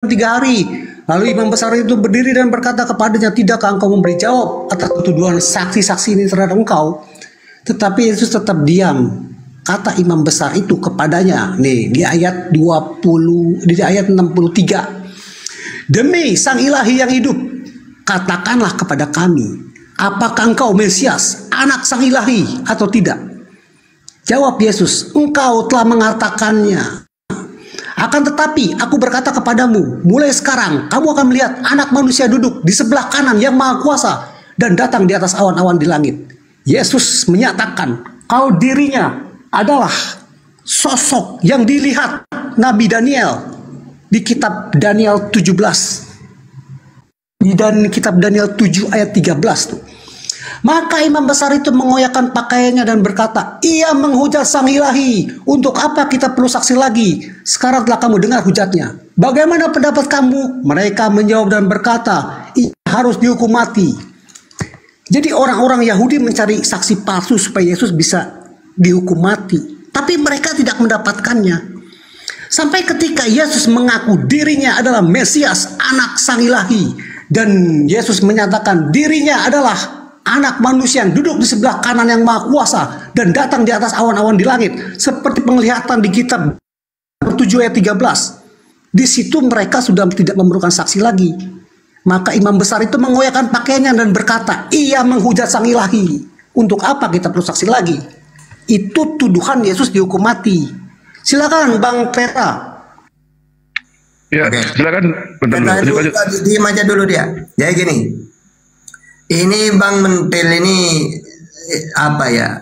3 hari. Lalu imam besar itu berdiri dan berkata kepadanya, tidakkah engkau memberi jawab atas tuduhan saksi-saksi ini terhadap engkau? Tetapi Yesus tetap diam. Kata imam besar itu kepadanya, nih di ayat 20, di ayat 63. Demi Sang Ilahi yang hidup, katakanlah kepada kami, apakah engkau Mesias, anak Sang Ilahi atau tidak? Jawab Yesus, engkau telah mengatakannya. Akan tetapi aku berkata kepadamu, mulai sekarang kamu akan melihat Anak Manusia duduk di sebelah kanan Yang Maha Kuasa dan datang di atas awan-awan di langit. Yesus menyatakan kalau dirinya adalah sosok yang dilihat Nabi Daniel di kitab Daniel 17. Di kitab Daniel 7 ayat 13 tuh. Maka imam besar itu mengoyakkan pakaiannya dan berkata, ia menghujat Sang Ilahi. Untuk apa kita perlu saksi lagi? Sekarang telah kamu dengar hujatnya. Bagaimana pendapat kamu? Mereka menjawab dan berkata, ia harus dihukum mati. Jadi orang-orang Yahudi mencari saksi palsu supaya Yesus bisa dihukum mati. Tapi mereka tidak mendapatkannya. Sampai ketika Yesus mengaku dirinya adalah Mesias, anak Sang Ilahi. Dan Yesus menyatakan dirinya adalah Anak Manusia yang duduk di sebelah kanan Yang Maha Kuasa dan datang di atas awan-awan di langit, seperti penglihatan di kitab 7 ayat 13. Di situ mereka sudah tidak memerlukan saksi lagi. Maka imam besar itu mengoyakkan pakaiannya dan berkata, ia menghujat Sang Ilahi. Untuk apa kita perlu saksi lagi? Itu tuduhan Yesus dihukum mati. Silakan Bang Peta. Ya, Oke. silakan. Bentar dulu. Diam aja dulu dia. Jadi gini, ini Bang Mentil ini apa ya?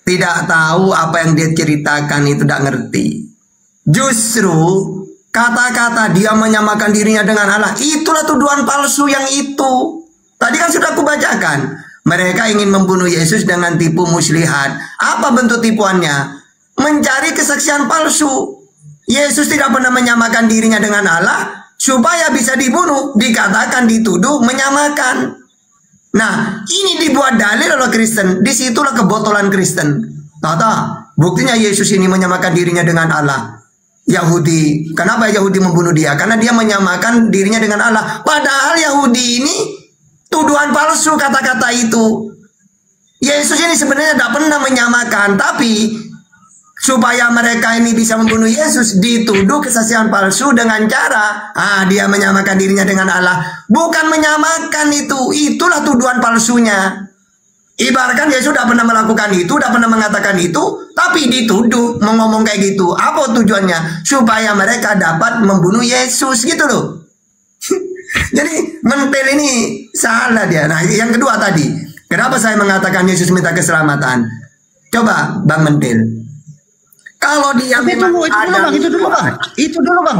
Tidak tahu apa yang dia ceritakan itu, tidak ngerti. Justru kata-kata dia menyamakan dirinya dengan Allah, itulah tuduhan palsu yang itu. Tadi kan sudah aku bacakan. Mereka ingin membunuh Yesus dengan tipu muslihat. Apa bentuk tipuannya? Mencari kesaksian palsu. Yesus tidak pernah menyamakan dirinya dengan Allah supaya bisa dibunuh, dikatakan, dituduh, menyamakan. Nah, ini dibuat dalil oleh Kristen. Disitulah kebotolan Kristen. Tata, buktinya Yesus ini menyamakan dirinya dengan Allah. Yahudi, kenapa Yahudi membunuh dia? Karena dia menyamakan dirinya dengan Allah. Padahal Yahudi ini tuduhan palsu kata-kata itu. Yesus ini sebenarnya tidak pernah menyamakan, tapi supaya mereka ini bisa membunuh Yesus, dituduh kesaksian palsu dengan cara dia menyamakan dirinya dengan Allah. Bukan menyamakan itu, itulah tuduhan palsunya. Ibaratkan Yesus sudah pernah melakukan itu, sudah pernah mengatakan itu, tapi dituduh ngomong kayak gitu. Apa tujuannya? Supaya mereka dapat membunuh Yesus gitu loh. Jadi Mentil ini salah dia. Nah, yang kedua tadi, kenapa saya mengatakan Yesus minta keselamatan? Coba Bang Mentil, kalau dia itu dulu bang.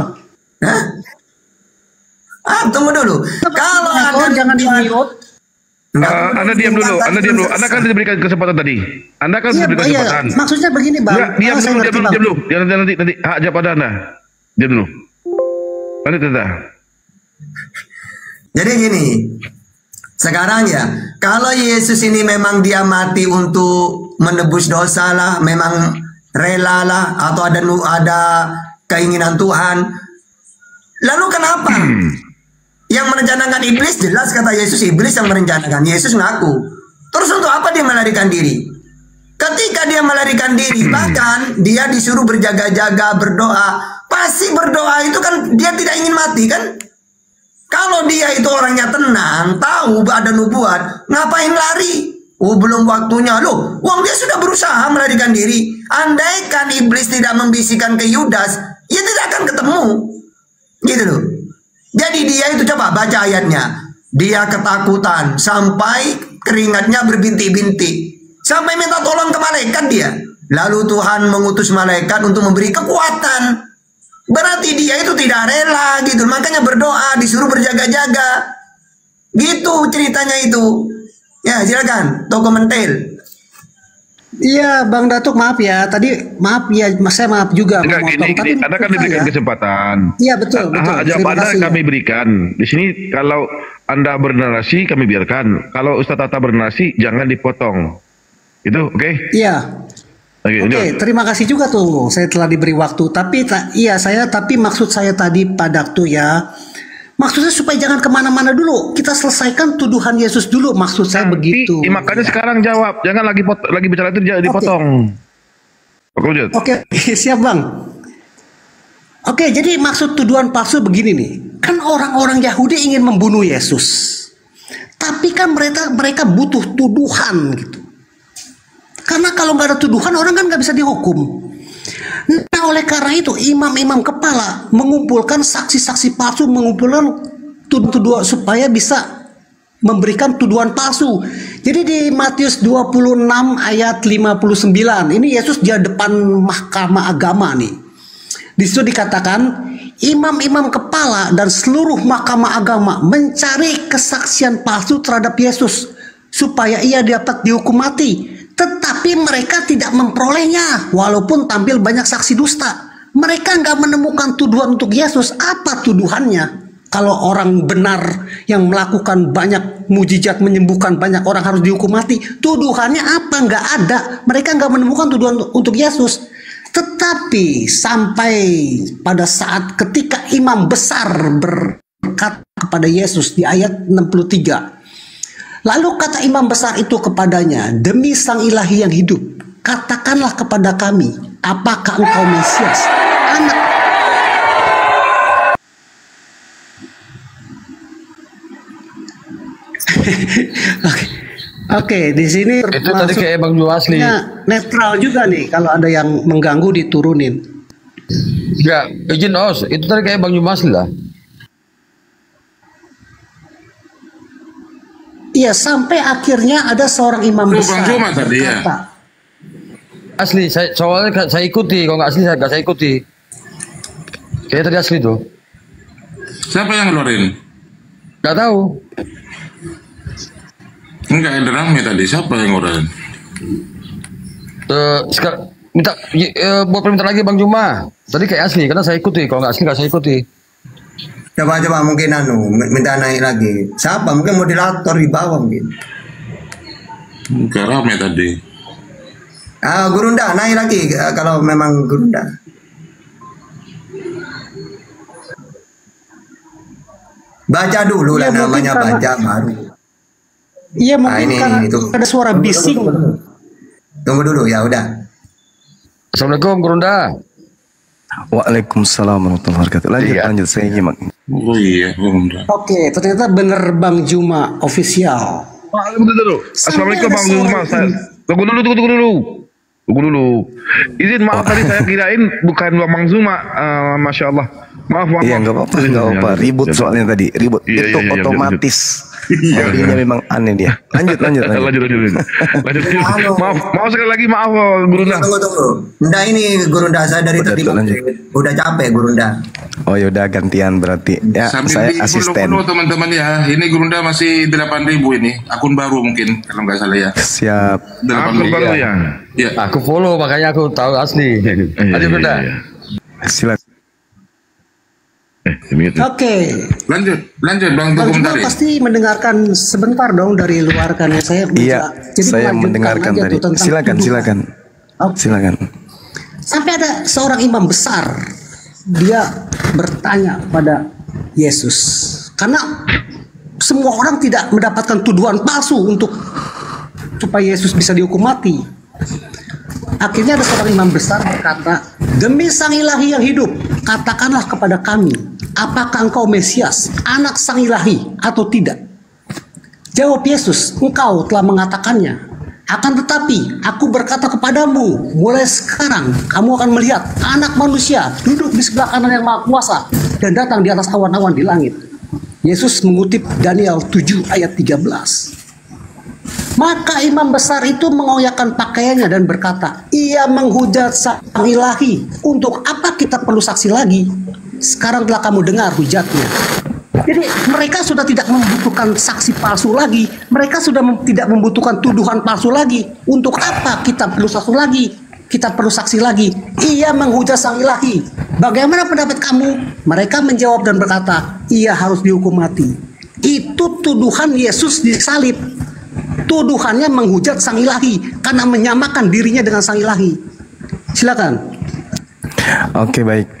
Hah? Tunggu dulu. Kalau ada jangan di-mute. Anda diam dulu. Anda kan diberikan kesempatan tadi. Anda kan diberikan kesempatan. Maksudnya begini bang. Ya, diam dulu. Nanti hak jawab pada Anda. Diam dulu. Nanti tidak. Jadi gini. Sekarang ya, kalau Yesus ini memang dia mati untuk menebus dosa lah, memang rela lah, atau ada keinginan Tuhan. Lalu kenapa yang merencanakan iblis? Jelas kata Yesus, iblis yang merencanakan. Yesus ngaku. Terus untuk apa dia melarikan diri? Ketika dia melarikan diri, bahkan dia disuruh berjaga-jaga, berdoa. Pasti berdoa itu kan dia tidak ingin mati kan? Kalau dia itu orangnya tenang, tahu ada nubuat, ngapain lari? Oh, belum waktunya. Loh, uang dia sudah berusaha melarikan diri. Andaikan iblis tidak membisikkan ke Yudas, ya tidak akan ketemu. Gitu loh. Jadi dia itu, coba baca ayatnya. Dia ketakutan sampai keringatnya berbintik-bintik. Sampai minta tolong ke malaikat dia. Lalu Tuhan mengutus malaikat untuk memberi kekuatan. Berarti dia itu tidak rela gitu. Makanya berdoa, disuruh berjaga-jaga. Gitu ceritanya itu. Ya, silakan, Toko Mentil. Iya, Bang Datuk, maaf ya. Tadi maaf ya, saya maaf juga. Enggak, gini, Anda kan diberikan kesempatan. Iya, betul. Jawab Anda kami berikan. Di sini kalau Anda bernarasi kami biarkan. Kalau Ustadz Tata bernarasi jangan dipotong. Itu oke? Iya. Oke, Oke, terima kasih juga tuh. Saya telah diberi waktu. Tapi maksud saya tadi pada tuh ya. Maksudnya supaya jangan kemana-mana dulu. Kita selesaikan tuduhan Yesus dulu. Maksud saya begitu. Makanya sekarang jawab. Jangan lagi bicara itu jangan dipotong. Oke, siap Bang. Oke, jadi maksud tuduhan palsu begini nih. Kan orang-orang Yahudi ingin membunuh Yesus. Tapi kan mereka butuh tuduhan gitu. Karena kalau nggak ada tuduhan orang kan nggak bisa dihukum. Nah oleh karena itu imam-imam kepala mengumpulkan saksi-saksi palsu, mengumpulkan tuduhan supaya bisa memberikan tuduhan palsu. Jadi di Matius 26 ayat 59 ini Yesus di depan mahkamah agama nih. Di situ dikatakan imam-imam kepala dan seluruh mahkamah agama mencari kesaksian palsu terhadap Yesus supaya ia dapat dihukum mati. Tetapi mereka tidak memperolehnya walaupun tampil banyak saksi dusta. Mereka nggak menemukan tuduhan untuk Yesus. Apa tuduhannya? Kalau orang benar yang melakukan banyak mujizat, menyembuhkan banyak orang harus dihukum mati. Tuduhannya apa? Nggak ada. Mereka nggak menemukan tuduhan untuk Yesus. Tetapi sampai pada saat ketika imam besar berkata kepada Yesus di ayat 63. Lalu kata imam besar itu kepadanya, demi Sang Ilahi yang hidup, katakanlah kepada kami, apakah engkau Mesias, anak. Oke, di sini itu tadi kayak Bang Ju asli. Netral juga nih, kalau ada yang mengganggu diturunin. Enggak, izin Os, itu tadi kayak Bang Ju asli lah. Iya, sampai akhirnya ada seorang imam besar berkata, asli, soalnya saya ikuti, kalau nggak asli saya ikuti. Kayak tadi asli tuh. Siapa yang ngeluarin? Nggak tahu. Enggak ada rame tadi. Siapa yang ngeluarin? Sekarang minta buat permintaan lagi Bang Juma. Tadi kayak asli, karena saya ikuti. Kalau nggak asli nggak saya ikuti. Coba mungkin minta naik lagi. Siapa? Mungkin moderator di bawah mungkin. Enggak rame tadi. Gurunda naik lagi kalau memang Gurunda. Baca dulu lah namanya baca baru. Iya mungkin karena ada suara bising. Tunggu dulu ya udah. Assalamualaikum Gurunda. Waalaikumsalam warahmatullahi wabarakatuh. Lanjut saya nyimak. Oh iya, Oke, ternyata bener Bang Juma official. Assalamualkum Bang Juma. Tunggu dulu. Izin maaf tadi saya kirain bukan Bang Zuma. Masya Allah. Maaf. Iya nggak apa-apa. Ribut soalnya tadi. Ribut itu otomatis. Hobinya memang aneh dia. Lanjut. Maaf sekali lagi, maaf Gurunda. Tunggu. Nah ini Gurunda, saya dari tadi udah capek Gurunda. Oh yaudah gantian berarti. Ya sambil saya asisten. Teman-teman ya. Ini Gurunda masih 8.000 ini. Akun baru mungkin kalau nggak salah ya. Siap. Akun baru ya. Ya. Aku follow makanya aku tahu asli. Ayo Gurunda. Silakan. Oke. Lanjut Bang Bang Juma pasti mendengarkan sebentar dong dari luar kan ya saya. Iya. Saya mendengarkan tadi. Silakan. Silakan. Sampai ada seorang imam besar, dia bertanya pada Yesus, karena semua orang tidak mendapatkan tuduhan palsu untuk supaya Yesus bisa dihukum mati. Akhirnya ada seorang imam besar berkata, demi Sang Ilahi yang hidup, katakanlah kepada kami, apakah engkau Mesias, anak Sang Ilahi atau tidak? Jawab Yesus, engkau telah mengatakannya. Akan tetapi, aku berkata kepadamu, mulai sekarang kamu akan melihat anak manusia duduk di sebelah kanan yang Maha Kuasa dan datang di atas awan-awan di langit. Yesus mengutip Daniel 7 ayat 13. Maka imam besar itu mengoyakkan pakaiannya dan berkata, ia menghujat Sang Ilahi. Untuk apa kita perlu saksi lagi? Sekarang telah kamu dengar hujatnya. Jadi mereka sudah tidak membutuhkan saksi palsu lagi. Mereka sudah tidak membutuhkan tuduhan palsu lagi. Untuk apa kita perlu saksi lagi? Kita perlu saksi lagi. Ia menghujat Sang Ilahi. Bagaimana pendapat kamu? Mereka menjawab dan berkata, ia harus dihukum mati. Itu tuduhan Yesus disalib. Tuduhannya menghujat Sang Ilahi karena menyamakan dirinya dengan Sang Ilahi. Silakan. Oke, baik.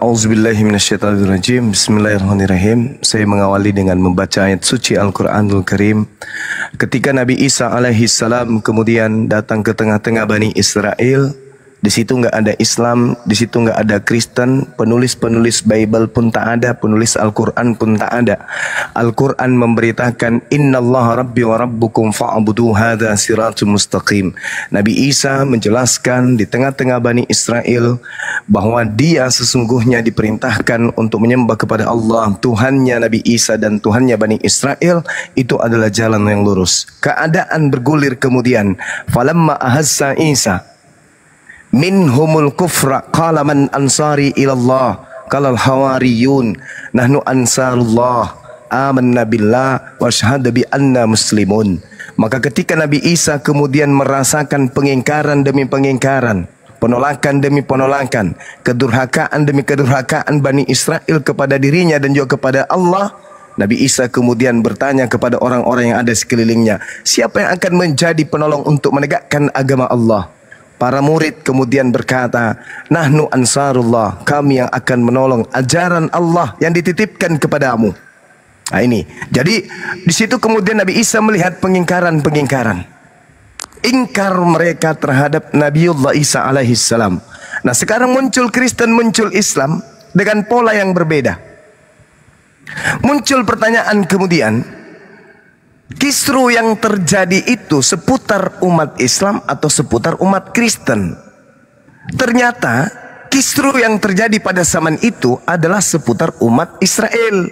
Auzubillahiminasyaitonirrajim. Bismillahirrahmanirrahim. Saya mengawali dengan membaca ayat suci Al-Quranul Karim. Ketika Nabi Isa alaihissalam kemudian datang ke tengah-tengah Bani Israel, di situ nggak ada Islam, di situ nggak ada Kristen, penulis Bible pun tak ada, penulis Al-Quran pun tak ada. Al-Quran memberitakan Innallaha Rabbi wa Rabbukum fa'budu hadza siratun mustaqim. Nabi Isa menjelaskan di tengah-tengah Bani Israel bahwa dia sesungguhnya diperintahkan untuk menyembah kepada Allah, Tuhannya Nabi Isa dan Tuhannya Bani Israel, itu adalah jalan yang lurus. Keadaan bergulir kemudian. Falamma ahassa Isa minhumul kufra qala man ansari ilallah qala al-hawariyun nahnu ansarullah amanna billah wa syahada bi anna muslimun. Maka ketika Nabi Isa kemudian merasakan pengingkaran demi pengingkaran, penolakan demi penolakan, kedurhakaan demi kedurhakaan Bani Israel kepada dirinya dan juga kepada Allah, Nabi Isa kemudian bertanya kepada orang-orang yang ada sekelilingnya, siapa yang akan menjadi penolong untuk menegakkan agama Allah? Para murid kemudian berkata, nahnu ansarullah, kami yang akan menolong ajaran Allah yang dititipkan kepadamu. Nah ini, jadi di situ kemudian Nabi Isa melihat pengingkaran-pengingkaran, ingkar mereka terhadap Nabiullah Isa alaihissalam. Nah sekarang muncul Kristen, muncul Islam dengan pola yang berbeda. Muncul pertanyaan kemudian, kisru yang terjadi itu seputar umat Islam atau seputar umat Kristen? Ternyata kisru yang terjadi pada zaman itu adalah seputar umat Israel.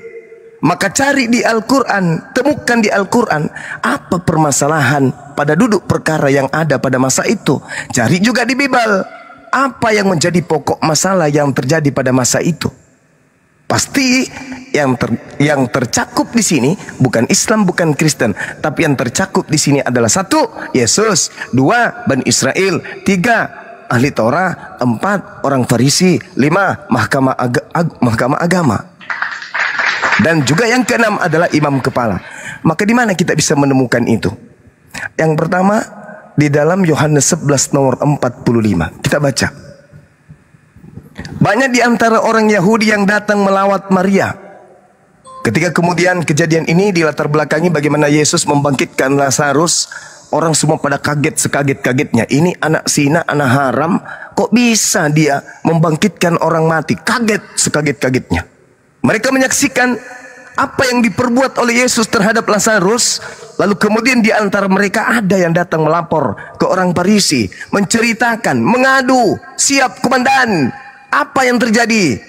Maka cari di Al-Quran, temukan di Al-Quran apa permasalahan pada duduk perkara yang ada pada masa itu. Cari juga di Bible apa yang menjadi pokok masalah yang terjadi pada masa itu. Pasti yang tercakup di sini bukan Islam, bukan Kristen, tapi yang tercakup di sini adalah satu, Yesus; dua, Bani Israel; tiga, ahli Torah; empat, orang Farisi; lima, mahkamah agama; dan juga yang keenam adalah imam kepala. Maka di mana kita bisa menemukan itu? Yang pertama di dalam Yohanes 11 nomor 45. Kita baca. Banyak di antara orang Yahudi yang datang melawat Maria. Ketika kemudian kejadian ini dilatar belakangi bagaimana Yesus membangkitkan Lazarus, orang semua pada kaget sekaget-kagetnya. Ini anak zina, anak haram, kok bisa dia membangkitkan orang mati? Kaget sekaget-kagetnya. Mereka menyaksikan apa yang diperbuat oleh Yesus terhadap Lazarus. Lalu kemudian di antara mereka ada yang datang melapor ke orang Farisi, menceritakan, mengadu, siap komandan, apa yang terjadi?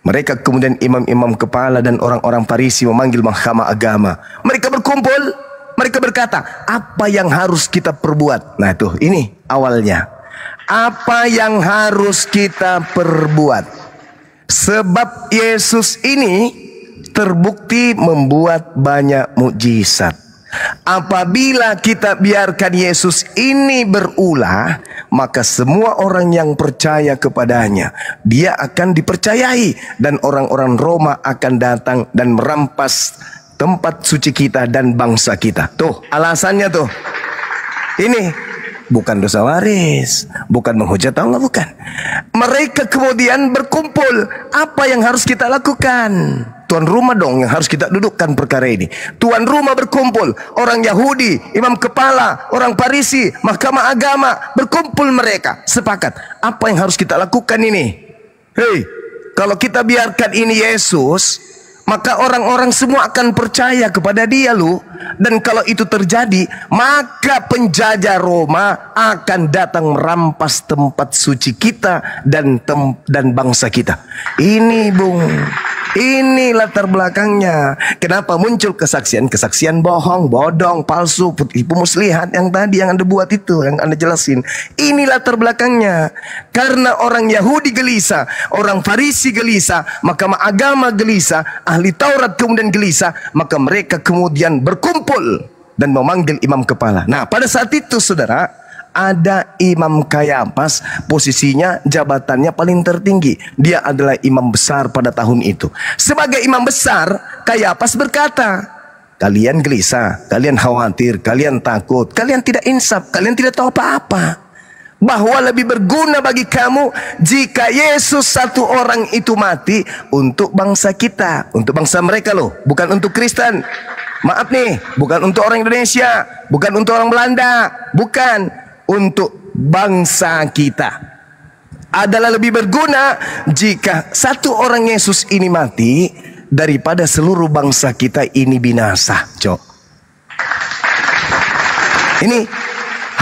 Mereka kemudian imam-imam kepala dan orang-orang Farisi memanggil mahkamah agama. Mereka berkumpul, mereka berkata, apa yang harus kita perbuat? Nah tuh, ini awalnya. Apa yang harus kita perbuat? Sebab Yesus ini terbukti membuat banyak mukjizat. Apabila kita biarkan Yesus ini berulah, maka semua orang yang percaya kepadanya, dia akan dipercayai, dan orang-orang Roma akan datang dan merampas tempat suci kita dan bangsa kita. Tuh alasannya tuh. Ini bukan dosa waris, bukan menghujat Allah, bukan. Mereka kemudian berkumpul, apa yang harus kita lakukan? Tuan rumah dong yang harus kita dudukkan perkara ini. Tuan rumah berkumpul, orang Yahudi, imam kepala, orang Farisi, mahkamah agama, berkumpul mereka, sepakat. Apa yang harus kita lakukan ini? Hei, kalau kita biarkan ini Yesus, maka orang-orang semua akan percaya kepada dia loh. Dan kalau itu terjadi, maka penjajah Roma akan datang merampas tempat suci kita dan bangsa kita. Ini bung, ini latar belakangnya. Kenapa muncul kesaksian bohong, bodong, palsu, tipu muslihat yang tadi yang Anda buat itu, yang Anda jelasin. Ini latar belakangnya. Karena orang Yahudi gelisah, orang Farisi gelisah, mahkamah agama gelisah, ahli Taurat kemudian gelisah, maka mereka kemudian berkumpul dan memanggil imam kepala. Nah, pada saat itu saudara, ada Imam Kayafas, posisinya jabatannya paling tertinggi. Dia adalah imam besar pada tahun itu. Sebagai imam besar, Kayafas berkata, kalian gelisah, kalian khawatir, kalian takut, kalian tidak insaf, kalian tidak tahu apa-apa. bahwa lebih berguna bagi kamu jika Yesus satu orang itu mati untuk bangsa kita, untuk bangsa mereka loh, bukan untuk Kristen. Maaf nih, bukan untuk orang Indonesia, bukan untuk orang Belanda, bukan, untuk bangsa kita. Adalah lebih berguna jika satu orang Yesus ini mati daripada seluruh bangsa kita ini binasa, Cok. Ini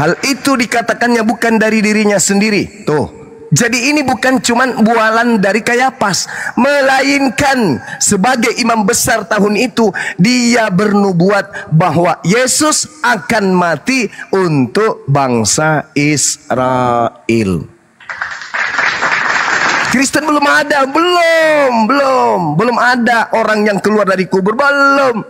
hal itu dikatakannya bukan dari dirinya sendiri. Tuh. Jadi ini bukan cuman bualan dari Kayapas, melainkan sebagai imam besar tahun itu dia bernubuat bahwa Yesus akan mati untuk bangsa Israel. Kristen belum ada, belum ada orang yang keluar dari kubur, belum,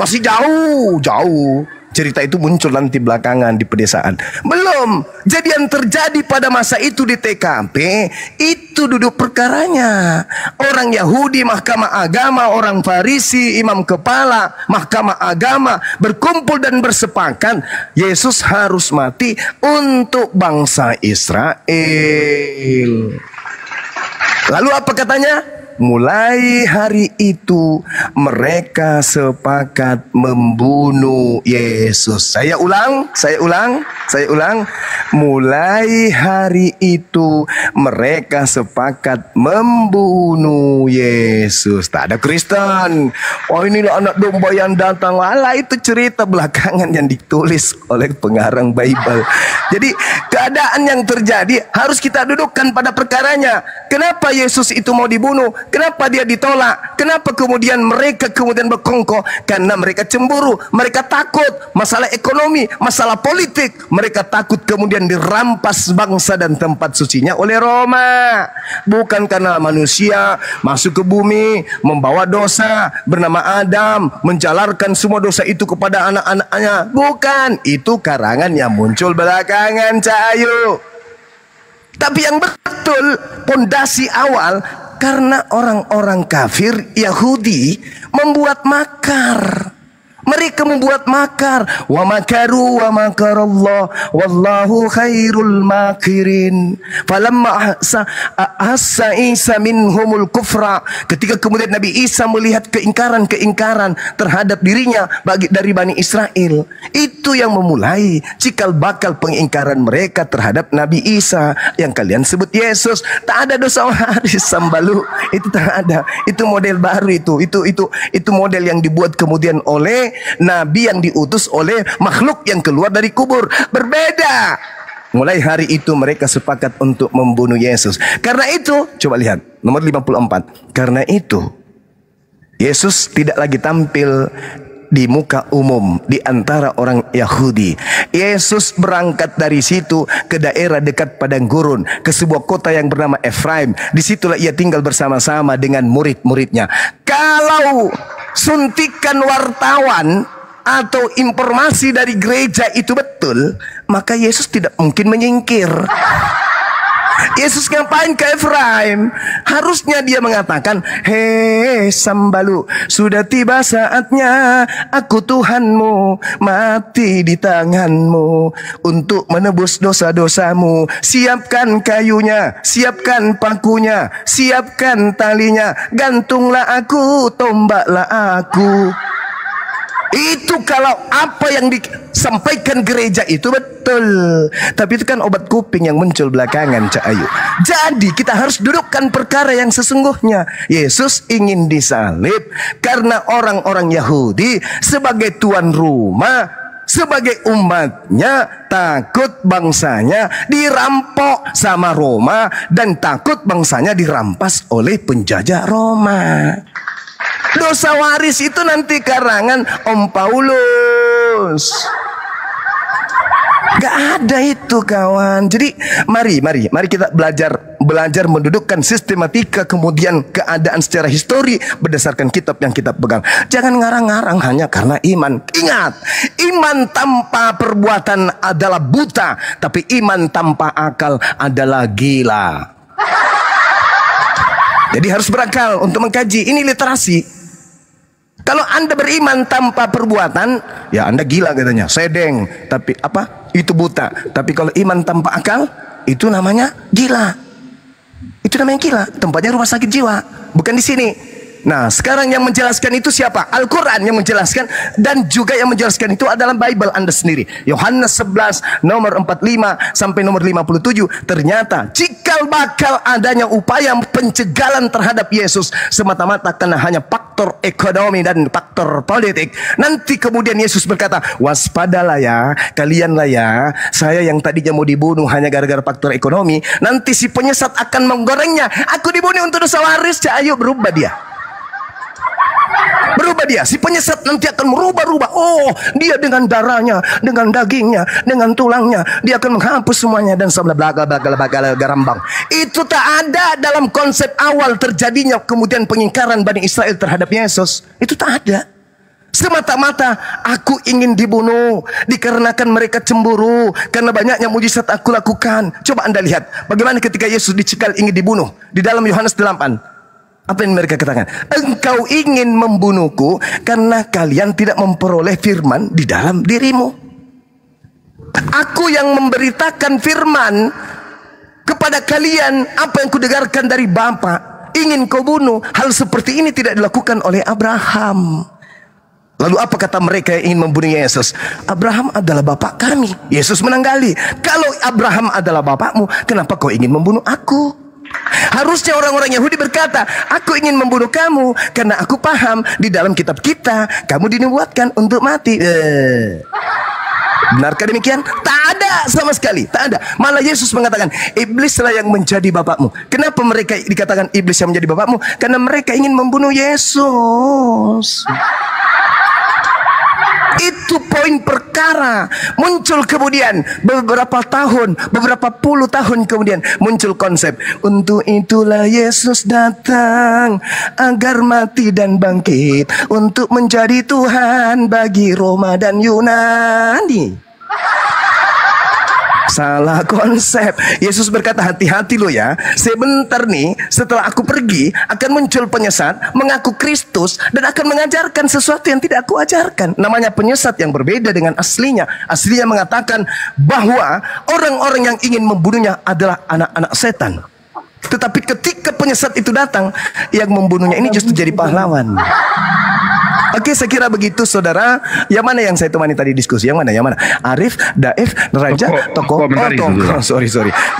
masih jauh. Cerita itu muncul nanti belakangan di pedesaan. Belum. Jadi yang terjadi pada masa itu di TKP, itu duduk perkaranya. Orang Yahudi, mahkamah agama, orang Farisi, imam kepala, mahkamah agama, berkumpul dan bersepakat, Yesus harus mati untuk bangsa Israel. Lalu apa katanya? Mulai hari itu mereka sepakat membunuh Yesus. Saya ulang. Mulai hari itu mereka sepakat membunuh Yesus. Tak ada Kristen. Oh, inilah anak domba yang datang. Alah, itu cerita belakangan yang ditulis oleh pengarang Bible. Jadi keadaan yang terjadi harus kita dudukkan pada perkaranya. Kenapa Yesus itu mau dibunuh? Kenapa dia ditolak? Kenapa kemudian mereka berkongkol? Karena mereka cemburu, mereka takut masalah ekonomi, masalah politik. Mereka takut kemudian dirampas bangsa dan tempat sucinya oleh Roma. Bukan karena manusia masuk ke bumi, membawa dosa bernama Adam, menjalarkan semua dosa itu kepada anak-anaknya. Bukan, itu karangan yang muncul belakangan, Cahayu. Tapi yang betul, pondasi awal, karena orang-orang kafir Yahudi membuat makar. Mereka membuat makar. Wa makaru wa makarallah wallahu khairul makirin. Falamma ahassa Isa minhumul kufra. Ketika kemudian Nabi Isa melihat keingkaran-keingkaran terhadap dirinya dari Bani Israel, itu yang memulai cikal bakal pengingkaran mereka terhadap Nabi Isa yang kalian sebut Yesus. Tak ada dosa waris, Sambalu. Itu tak ada. Itu model baru itu. Itu model yang dibuat kemudian oleh Nabi yang diutus oleh makhluk yang keluar dari kubur. Berbeda. Mulai hari itu mereka sepakat untuk membunuh Yesus. Karena itu, coba lihat nomor 54. Karena itu Yesus tidak lagi tampil di muka umum di antara orang Yahudi. Yesus berangkat dari situ ke daerah dekat padang gurun, ke sebuah kota yang bernama Efraim. Disitulah ia tinggal bersama-sama dengan murid-muridnya. Kalau suntikan wartawan atau informasi dari gereja itu betul, maka Yesus tidak mungkin menyingkir. Yesus ngapain ke Efraim? Harusnya dia mengatakan, hei Sambalu, sudah tiba saatnya aku Tuhanmu mati di tanganmu untuk menebus dosa-dosamu. Siapkan kayunya, siapkan pakunya, siapkan talinya, gantunglah aku, tombaklah aku. Itu kalau apa yang disampaikan gereja itu betul. Tapi itu kan obat kuping yang muncul belakangan, Cak Ayu. Jadi kita harus dudukkan perkara yang sesungguhnya. Yesus ingin disalib karena orang-orang Yahudi sebagai tuan rumah, sebagai umatnya, takut bangsanya dirampok sama Roma dan takut bangsanya dirampas oleh penjajah Roma. Dosa waris itu nanti karangan Om Paulus. Gak ada itu, kawan. Jadi mari kita belajar mendudukkan sistematika kemudian keadaan secara histori berdasarkan kitab yang kita pegang. Jangan ngarang-ngarang hanya karena iman. Ingat, iman tanpa perbuatan adalah buta, tapi iman tanpa akal adalah gila. Jadi harus berakal untuk mengkaji. Ini literasi. Kalau Anda beriman tanpa perbuatan, ya Anda gila katanya. Sedeng, tapi apa? itu buta. Tapi kalau iman tanpa akal, itu namanya gila. Itu namanya gila. Tempatnya rumah sakit jiwa, bukan di sini. Nah, sekarang yang menjelaskan itu siapa? Al-Quran yang menjelaskan, dan juga yang menjelaskan itu adalah Bible Anda sendiri. Yohanes 11 nomor 45 sampai nomor 57. Ternyata cikal bakal adanya upaya pencegahan terhadap Yesus semata-mata karena hanya faktor ekonomi dan faktor politik. Nanti kemudian Yesus berkata, waspadalah ya, kalianlah ya, saya yang tadinya mau dibunuh hanya gara-gara faktor ekonomi, nanti si penyesat akan menggorengnya. Aku dibunuh untuk dosa waris, ayo berubah dia. Berubah dia, si penyesat nanti akan merubah-rubah. Oh, dia dengan darahnya, dengan dagingnya, dengan tulangnya, dia akan menghapus semuanya dan garambang. Itu tak ada dalam konsep awal terjadinya kemudian pengingkaran Bani Israel terhadap Yesus. Itu tak ada. Semata-mata aku ingin dibunuh dikarenakan mereka cemburu karena banyaknya mujizat aku lakukan. Coba Anda lihat bagaimana ketika Yesus dicekal ingin dibunuh di dalam Yohanes 8. Apa yang mereka katakan? Engkau ingin membunuhku karena kalian tidak memperoleh firman di dalam dirimu. Aku yang memberitakan firman kepada kalian apa yang kudengarkan dari Bapa. Ingin kau bunuh. Hal seperti ini tidak dilakukan oleh Abraham. Lalu apa kata mereka yang ingin membunuh Yesus? Abraham adalah bapak kami. Yesus menanggali, kalau Abraham adalah bapakmu, kenapa kau ingin membunuh aku? Harusnya orang-orang Yahudi berkata, aku ingin membunuh kamu karena aku paham di dalam kitab kita kamu dinubuatkan untuk mati. Benarkah demikian? Tak ada sama sekali, tak ada. Malah Yesus mengatakan, iblislah yang menjadi bapakmu. Kenapa mereka dikatakan iblis yang menjadi bapakmu? Karena mereka ingin membunuh Yesus. Itu poin perkara. Muncul kemudian beberapa puluh tahun kemudian muncul konsep, untuk itulah Yesus datang agar mati dan bangkit untuk menjadi Tuhan bagi Roma dan Yunani. Salah konsep. Yesus berkata, hati-hati lo ya, sebentar nih setelah aku pergi akan muncul penyesat mengaku Kristus dan akan mengajarkan sesuatu yang tidak aku ajarkan. Namanya penyesat yang berbeda dengan aslinya. Aslinya mengatakan bahwa orang-orang yang ingin membunuhnya adalah anak-anak setan. Tetapi ketika penyesat itu datang, yang membunuhnya ini justru jadi pahlawan. Oke, saya kira begitu saudara. Yang mana yang saya temani tadi diskusi? Yang mana? Yang mana? Arif, Daif, Raja, Toko. Sorry.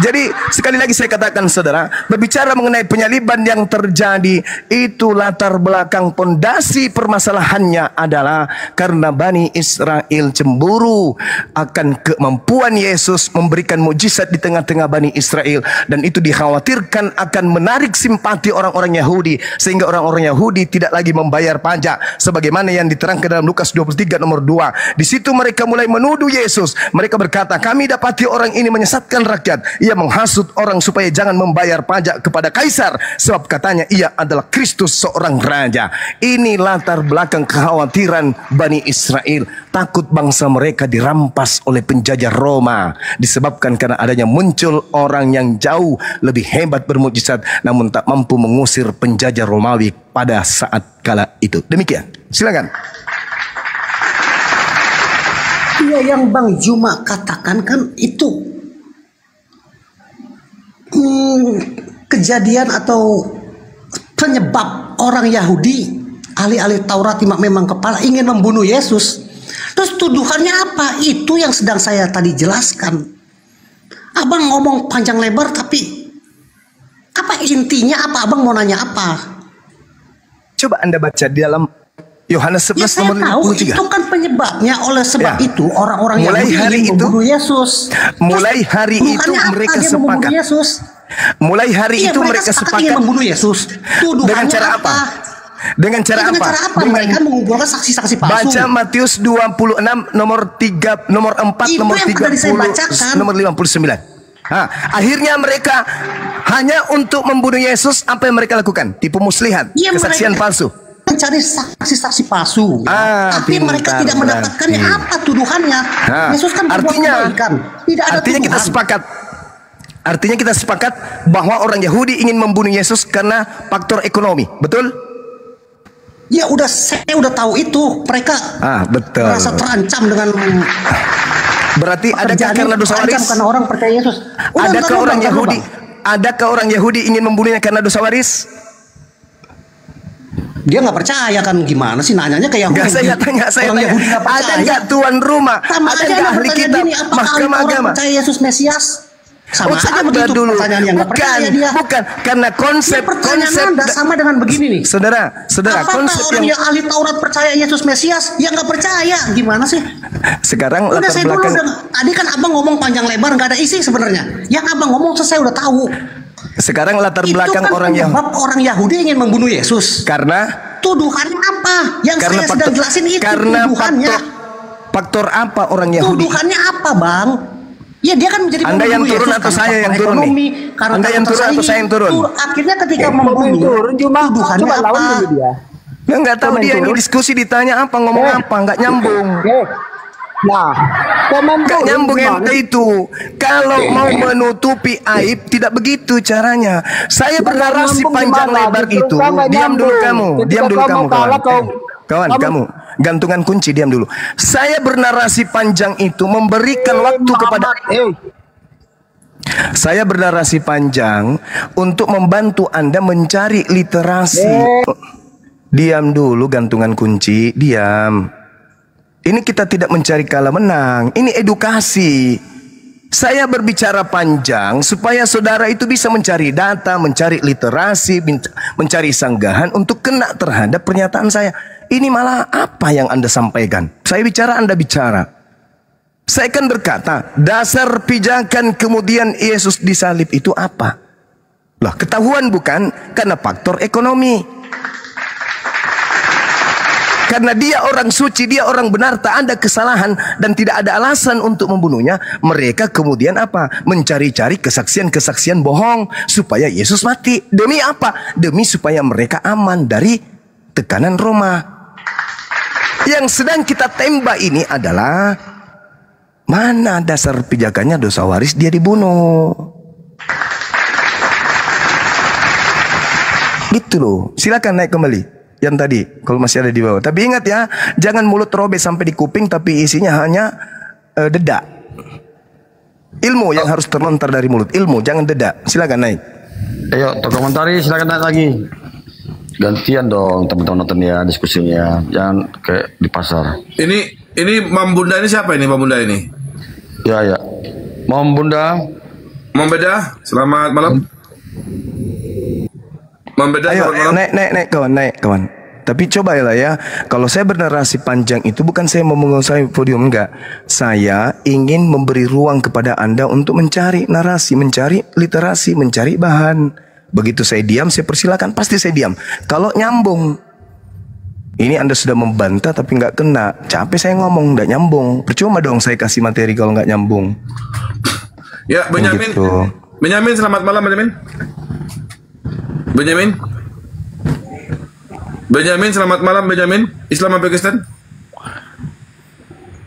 Jadi sekali lagi saya katakan saudara, berbicara mengenai penyaliban yang terjadi, itu latar belakang pondasi permasalahannya adalah karena Bani Israel cemburu akan kemampuan Yesus memberikan mujizat di tengah-tengah Bani Israel, dan itu dikhawatirkan akan menarik simpati orang-orang Yahudi sehingga orang-orang Yahudi tidak lagi membayar pajak sebagaimana yang diterangkan dalam Lukas 23 nomor 2. Di situ mereka mulai menuduh Yesus. Mereka berkata, kami dapati orang ini menyesatkan rakyat. Ia menghasut orang supaya jangan membayar pajak kepada kaisar, sebab katanya ia adalah Kristus, seorang raja. Ini latar belakang kekhawatiran Bani Israel. Takut bangsa mereka dirampas oleh penjajah Roma, disebabkan karena adanya muncul orang yang jauh lebih hebat bermujizat namun tak mampu mengusir penjajah Romawi pada saat kala itu. Demikian. Silakan. Iya, yang Bang Juma katakan kan itu kejadian atau penyebab orang Yahudi ahli-ahli Taurat memang kepala ingin membunuh Yesus. Terus tuduhannya apa? Itu yang sedang saya tadi jelaskan. Abang ngomong panjang lebar, tapi apa intinya apa? Abang mau nanya apa? Coba Anda baca di dalam Yohanes 11 ya, saya nomor 53. Itu kan penyebabnya. Oleh sebab itu orang-orang Yahudi ingin membunuh Yesus. Mulai hari itu mereka sepakat. Mulai hari itu mereka sepakat membunuh Yesus. Dengan cara apa? Dengan cara apa? Mereka mengumpulkan saksi-saksi palsu. Baca Matius 26 nomor 3, nomor 4, nomor 30, nomor 59. Akhirnya mereka hanya untuk membunuh Yesus. Apa yang mereka lakukan? Tipu muslihat, kesaksian palsu, mencari saksi-saksi palsu. Tapi mereka tidak mendapatkannya. Apa tuduhannya? Yesus kan artinya tidak ada artinya kita sepakat. Artinya kita sepakat bahwa orang Yahudi ingin membunuh Yesus karena faktor ekonomi. Betul? Ya saya udah tahu itu. Mereka betul. merasa terancam dengan Berarti adakah Pekerjaannya karena dosa terancam waris? karena orang percaya Yesus. Udah, Adakah ntar orang Bang, ntar Yahudi? Bang. Adakah orang Yahudi ingin membunuhnya karena dosa waris? Dia nggak percaya kan, gimana sih nanyanya ke Yahudi? Enggak, saya tanya, Orang Yahudi nggak ada percaya. enggak tuan rumah? Sama Ada aja enggak Anda ahli bertanya kitab gini, apakah mahkamah orang agama? percaya Yesus Mesias? Sama aja sabar begitu dulu. pertanyaan yang nggak percaya dia. Bukan, karena Ini pertanyaan konsep Anda sama dengan begini nih. Saudara, Apakah konsep orang yang ahli Taurat percaya Yesus Mesias? Ya nggak percaya. Gimana sih? sekarang Udah latar saya dulu belakang tadi kan abang ngomong panjang lebar nggak ada isi sebenarnya. Yang abang ngomong saya udah tahu. sekarang latar Itu belakang kan orang Yahudi. penyebab orang Yahudi ingin membunuh Yesus. Karena Tuduhannya apa? Yang saya sedang jelasin itu karena tuduhannya. faktor apa orang Yahudi? Tuduhannya apa, Bang? Ya dia kan menjadi Anda yang membunuh turun Yesus atau karena saya yang faktor turun nih? ekonomi, karena Anda yang turun atau tersaingi. saya yang turun? Akhirnya ketika membunuh, tuduhannya apa? Nggak tahu dia ini diskusi ditanya apa ngomong apa nggak nyambung. Nah, Nggak nyambung ente itu. Kalau mau menutupi aib tidak begitu caranya. Saya bernarasi panjang lebar itu. Diam dulu kamu. Diam dulu kamu kawan. Kamu gantungan kunci diam dulu. Saya bernarasi panjang itu memberikan waktu kepada saya bernarasi panjang untuk membantu Anda mencari literasi. Diam dulu gantungan kunci, diam. Ini kita tidak mencari kalah menang, ini edukasi. Saya berbicara panjang supaya saudara itu bisa mencari data, mencari literasi, mencari sanggahan untuk kena terhadap pernyataan saya. Ini malah apa yang Anda sampaikan? Saya bicara, Anda bicara. Saya kan berkata, dasar pijakan kemudian Yesus disalib itu apa? Lah, ketahuan bukan? Karena faktor ekonomi. Karena dia orang suci, dia orang benar, tak ada kesalahan dan tidak ada alasan untuk membunuhnya. Mereka kemudian apa? Mencari-cari kesaksian-kesaksian bohong supaya Yesus mati. Demi apa? Demi supaya mereka aman dari tekanan Roma. Yang sedang kita tembak ini adalah mana dasar pijakannya dosa waris dia dibunuh. Gitu loh. Silakan naik kembali. Yang tadi, kalau masih ada di bawah. Tapi ingat ya, jangan mulut robek sampai di kuping, tapi isinya hanya dedak. Ilmu yang harus terlontar dari mulut. Ilmu, jangan dedak. Silakan naik. Ayo, komentari silakan naik lagi. Gantian dong teman-teman nonton ya diskusinya. Jangan kayak di pasar. Ini Mam Bunda ini siapa ini Mam Bunda ini? Ya. Mam Bunda. Mam Beda, selamat malam. Ayo naik kawan. Tapi coba ya, kalau saya bernarasi panjang itu bukan saya mau menguasai podium, enggak. Saya ingin memberi ruang kepada Anda untuk mencari narasi, mencari literasi, mencari bahan. Begitu saya diam, saya persilakan, pasti saya diam. Kalau nyambung, ini Anda sudah membantah tapi nggak kena. Capek saya ngomong, nggak nyambung. Percuma dong saya kasih materi kalau nggak nyambung. Ya, Benyamin. Gitu. Benyamin, selamat malam Benyamin. Benyamin, selamat malam Benyamin. Islam apa Kristen?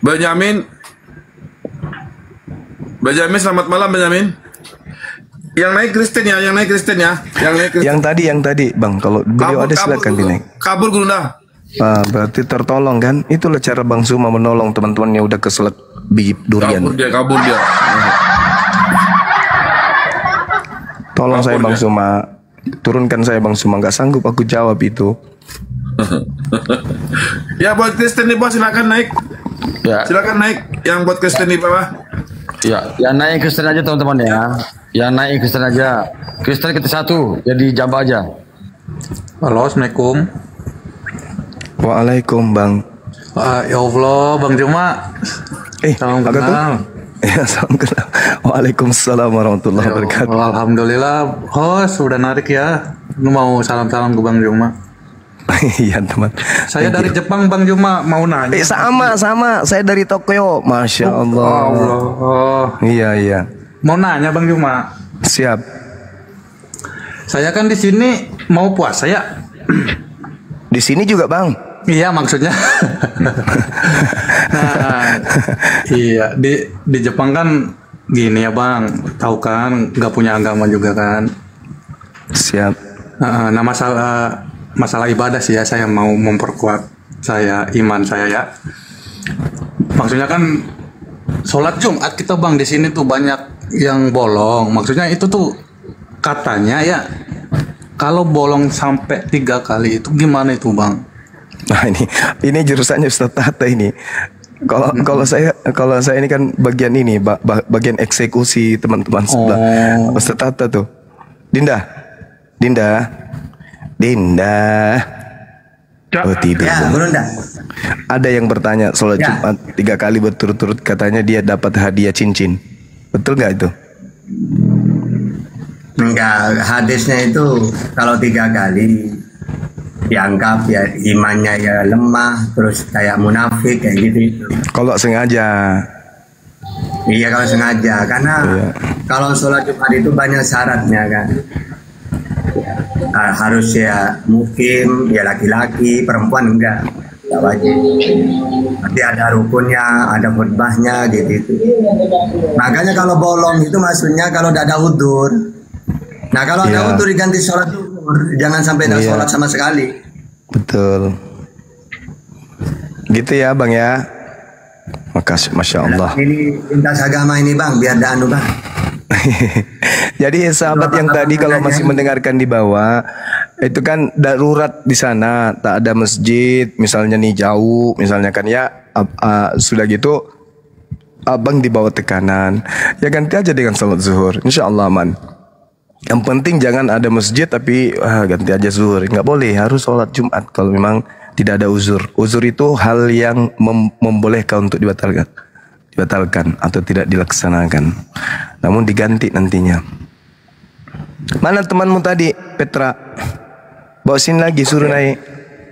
Benyamin, selamat malam Benyamin. Yang naik Kristen ya, Kristen. Yang tadi, Bang. Kalau beliau ada silakan dinaik. Kabur Gurunda. Berarti tertolong kan? Itulah cara Bang Suma menolong teman-temannya udah keselak biji durian. Kabur dia. Tolong saya Bang Suma. Turunkan saya Bang Suma, nggak sanggup aku jawab itu. Ya buat Kristen nih Pak, silakan naik. Ya. Silakan naik. Yang buat Kristen nih Pak. Ya, yang naik Kristen aja teman-teman ya. Yang naik Kristen aja. Kristen kita satu, jadi jambak aja. Halo, Assalamualaikum. Waalaikumsalam Bang. Ya Allah, Bang Juma. Salam kenal. Ya, salam kenal. Waalaikumsalam warahmatullahi wabarakatuh. Alhamdulillah, host udah narik ya. Lu mau salam-salam ke Bang Juma. Iya teman. Saya dari Jepang Bang Juma, mau nanya. Sama. Saya dari Tokyo. Masya Allah. Iya. Mau nanya Bang Juma. Siap. Saya kan di sini mau puasa ya. Di sini juga Bang. Iya maksudnya. Nah, iya di Jepang kan gini ya Bang, tahu kan nggak punya agama juga kan. Siap. Nah masalah ibadah sih ya, saya mau memperkuat iman saya ya. Maksudnya kan sholat Jumat kita bang di sini tuh banyak yang bolong. Maksudnya itu tuh katanya ya kalau bolong sampai 3 kali itu gimana itu bang? Nah ini jurusannya Ustaz Tata ini. Kalau saya ini kan bagian ini bagian eksekusi teman-teman sebelah Ustaz Tata tuh. Dinda. Oh tidur. Ya, Bunda. Ada yang bertanya sholat Jumat 3 kali berturut-turut katanya dia dapat hadiah cincin. Betul nggak itu? Enggak, hadisnya itu kalau 3 kali dianggap ya imannya ya lemah, terus kayak munafik kayak gitu. Kalau sengaja. Iya kalau sengaja, karena kalau sholat Jumat itu banyak syaratnya kan. Harus ya mukim, ya laki-laki, perempuan enggak wajib. Nanti ada rukunnya, ada khutbahnya gitu. Makanya kalau bolong itu maksudnya kalau tidak ada udzur. Nah kalau ada udzur diganti sholat zuhur, jangan sampai tidak sholat sama sekali. Betul. Gitu ya bang ya. Makasih, masya Allah. Ini lintas agama ini bang, biar ada anu bang. Jadi sahabat yang tadi kalau masih mendengarkan di bawah itu kan darurat di sana, tak ada masjid, misalnya nih jauh, misalnya kan ya sudah gitu abang di bawah tekanan, ya ganti aja dengan salat zuhur, insya Allah aman. Yang penting jangan ada masjid tapi ganti aja zuhur, nggak boleh, harus sholat Jumat kalau memang tidak ada uzur. Uzur itu hal yang membolehkan untuk dibatalkan atau tidak dilaksanakan, namun diganti nantinya. Mana temanmu tadi, Petra? Bawa sini lagi, suruh naik.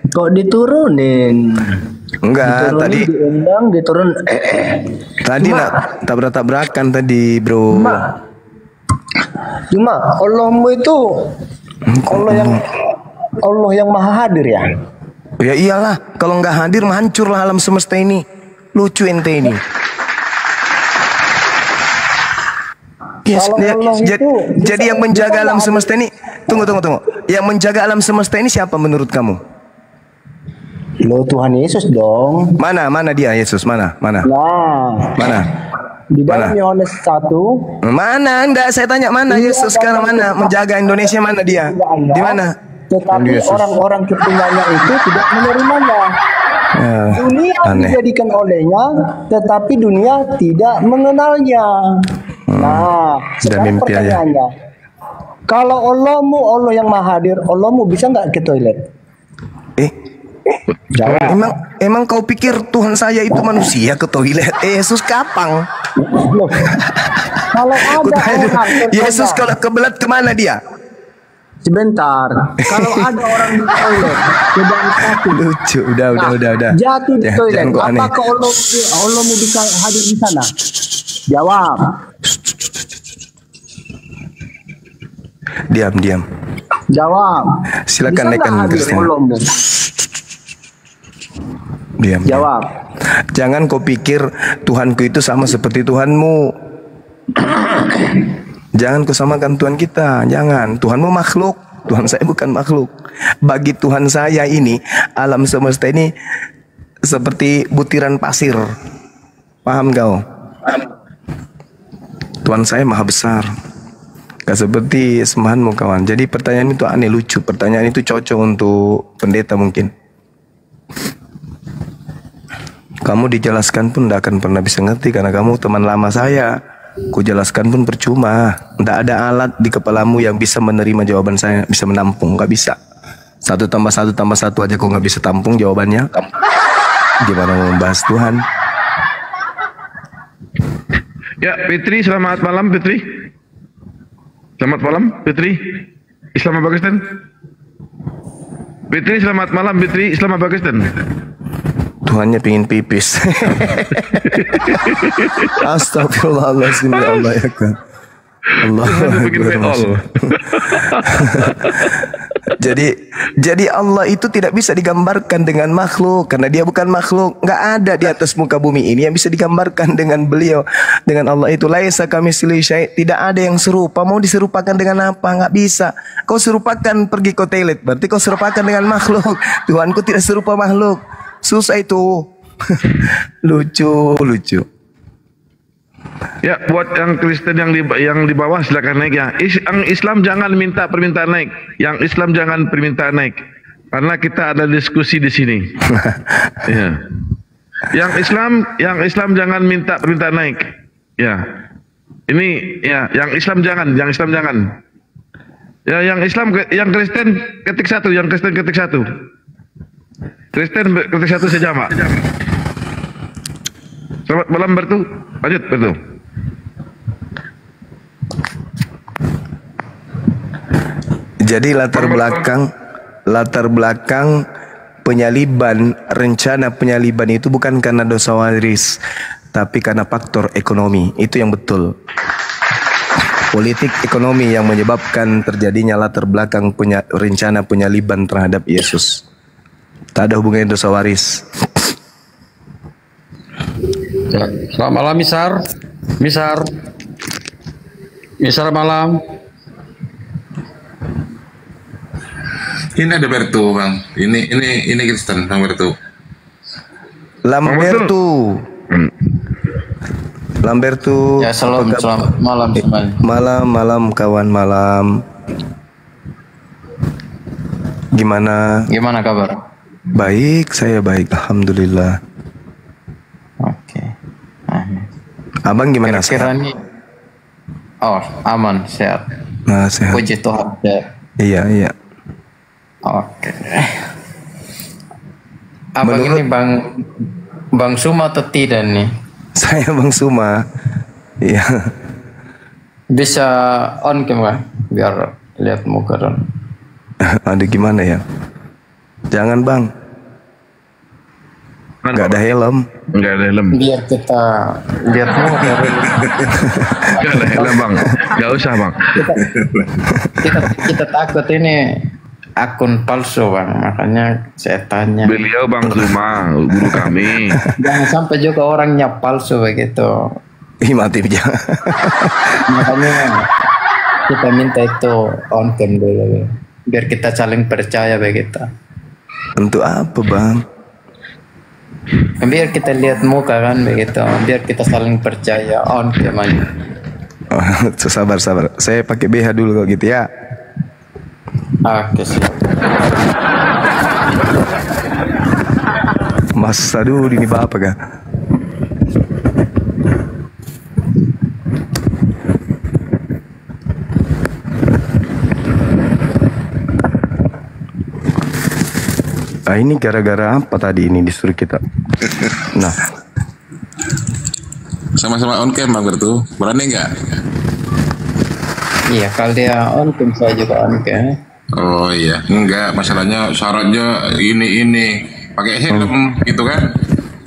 Kok diturunin? Enggak, tadi diundang diturun. Tadi nak tabrak-tabrakan tadi, bro. Cuma Allahmu itu Allah yang maha hadir ya. Ya iyalah, kalau nggak hadir mah hancurlah alam semesta ini. Lucu ente ini. Yes, jadi yang menjaga alam semesta ini, tunggu. Yang menjaga alam semesta ini siapa menurut kamu? Lo Tuhan Yesus dong. Mana dia Yesus? Mana? Nah. Mana? Di dalam Yohanes 1. Mana? Enggak, saya tanya mana Yesus sekarang mana? Menjaga Indonesia mana dia? Di mana? Tetapi orang-orang kepunyaannya itu tidak menerimanya. Dunia dijadikan olehnya, tetapi dunia tidak mengenalnya. Nah, sekarang pertanyaannya, kalau Allahmu Allah yang maha hadir, Allahmu bisa nggak ke toilet? Jawab. Emang kau pikir Tuhan saya itu manusia ke toilet? Yesus kapang. Kalau ada orang Yesus kalau kebelet kemana dia? Sebentar. Kalau ada orang di toilet sedang sakit. Lucu. Udah. Jatuh di toilet. Apakah Allahmu bisa hadir di sana? Jawab. Diam. Jawab. Silakan naikkan Kristen. Diam. Jawab. Jangan kau pikir Tuhanku itu sama seperti Tuhanmu. Jangan kau samakan Tuhan kita. Jangan. Tuhanmu makhluk, Tuhan saya bukan makhluk. Bagi Tuhan saya ini, alam semesta ini seperti butiran pasir. Paham kau? Tuhan saya maha besar, gak seperti sembahanmu kawan. Jadi pertanyaan itu aneh, lucu. Pertanyaan itu cocok untuk pendeta mungkin. Kamu dijelaskan pun tidak akan pernah bisa ngerti karena kamu teman lama saya. Ku jelaskan pun percuma. Tidak ada alat di kepalamu yang bisa menerima jawaban saya, bisa menampung, nggak bisa. 1 tambah 1 tambah 1 aja kok nggak bisa tampung jawabannya. Gimana mau membahas Tuhan? Ya, Fitri, selamat malam Fitri. Selamat malam Fitri. Islam apa Kristen? Fitri, selamat malam Fitri. Islam apa Kristen? Tuhannya pingin pipis. Astagfirullahaladzim ya Allah ya kan. Allah. Jadi Allah itu tidak bisa digambarkan dengan makhluk karena dia bukan makhluk. Nggak ada di atas muka bumi ini yang bisa digambarkan dengan beliau, dengan Allah itu. Laisa kamitslihi syai', tidak ada yang serupa. Mau diserupakan dengan apa? Nggak bisa. Kau serupakan pergi ke toilet, berarti kau serupakan dengan makhluk. Tuhanku tidak serupa makhluk. Susah itu. Lucu. Ya, buat yang Kristen yang di bawah silakan naik ya. Yang Islam jangan minta permintaan naik. Yang Islam jangan permintaan naik. Karena kita ada diskusi di sini. Ya. Yang Islam jangan minta permintaan naik. Ya. Ini ya, yang Islam jangan. Ya, yang yang Kristen ketik satu, yang Kristen ketik satu. Kristen ketik satu sejamak. Selamat malam Bertu. Lanjut Bertu. Jadi latar belakang penyaliban, rencana penyaliban itu bukan karena dosa waris, tapi karena faktor ekonomi. Itu yang betul. Politik ekonomi yang menyebabkan terjadinya latar belakang rencana penyaliban terhadap Yesus. Tak ada hubungannya dosa waris. Selamat malam Misar malam. Ini ada Bertu bang. Ini Kristen bang Bertu. Lambertu. Ya selamat malam semuanya. Malam kawan malam. Gimana kabar? Baik, saya baik, alhamdulillah. Oke. Abang gimana? Kira-kira nih. Oh, aman, sehat. Nah, sehat. Puji Tuhan. Iya. Oke. Abang ini Bang Suma atau tidak nih? Saya Bang Suma. Iya. Bisa on cam Bang? Biar lihat muka dong. Ada gimana ya? Jangan Bang. Gak ada helm. Biar kita lihat muka. Gak ada helm Bang. Gak usah Bang. Kita takut ini akun palsu Bang, makanya saya tanya. Beliau Bang Suma, guru kami. Jangan sampai juga orangnya palsu begitu. Mati aja. Makanya kita minta itu on cam dulu, biar kita saling percaya begitu. Untuk apa Bang? Biar kita lihat muka kan begitu, biar kita saling percaya on cam aja. Sabar. Saya pakai BH dulu kok gitu ya. Oke, siap. Mas, aduh ini apa kah? Ini gara-gara apa tadi ini disuruh kita? Nah, Sama-sama on cam Bang Bertu. Berani nggak? Iya, kalau dia on cam saya juga on cam. Oh iya, enggak. Masalahnya syaratnya ini pakai helm gitu kan?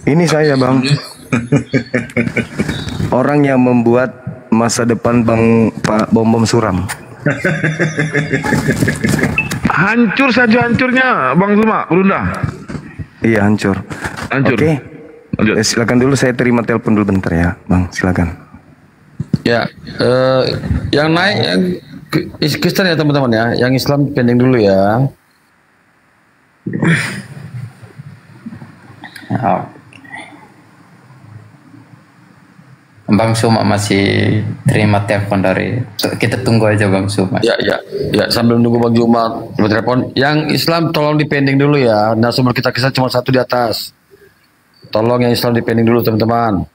ini saya Bang. Orang yang membuat masa depan Pak Bom Suram. Hancur saja hancurnya Bang Suma, Berunda. Iya hancur. Oke. Silakan dulu, saya terima telepon dulu bentar ya Bang, silakan. Ya, yang naik yang Kristen ya teman-teman ya, yang Islam pending dulu ya. Bang Suma masih terima telepon dari, kita tunggu aja Bang Suma. Ya, sambil menunggu Bang Juma telepon. Yang Islam tolong dipending dulu ya. Narasumber kita cuma satu di atas. Tolong yang Islam dipending dulu teman-teman.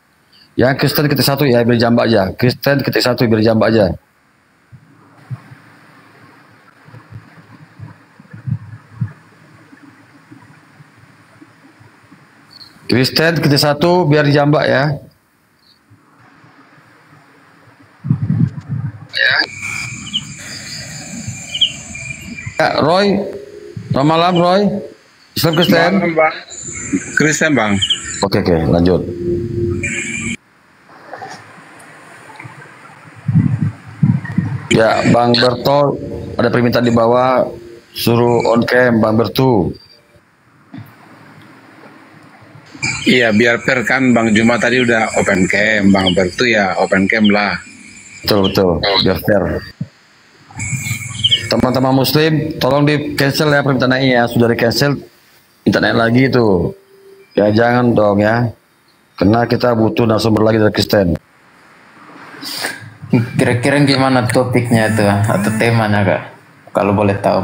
Yang Kristen ketik satu ya, biar jambak aja. Kristen ketik satu biar jambak aja. Kristen ketik satu biar jambak ya. Ya, Roy. Selamat malam Roy. Islam Kristen. Bang. Kristen Bang. Oke, lanjut. Ya, Bang Berto, ada permintaan di bawah, suruh on cam Bang Bertu. Iya, biar fair kan Bang Juma tadi udah open cam, Bang Bertu ya open cam lah. Betul, biar fair. Teman-teman Muslim, tolong di cancel ya permintaannya ya, sudah di cancel, minta naik lagi itu. Ya jangan dong ya, karena kita butuh narasumber lagi dari Kristen. Kira-kira gimana topiknya itu atau temanya Kak? Kalau boleh tahu.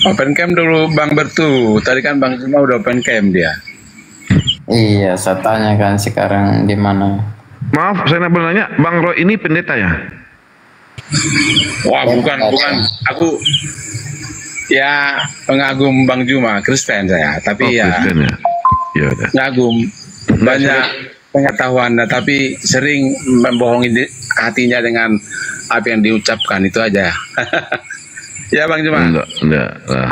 Open cam dulu Bang Bertu. Tadi kan Bang Juma udah open cam dia. Iya, saya tanya kan sekarang di mana. Maaf, saya boleh nanya, Bang Roy ini pendeta ya? Wah, bukan. Aku ya pengagum Bang Juma, Kristen saya. Tapi ya, Kristen ya? Ya udah. pengagum banyak pengetahuan, tapi sering membohongi hatinya dengan apa yang diucapkan itu aja. Ya Bang Juma. Enggak lah.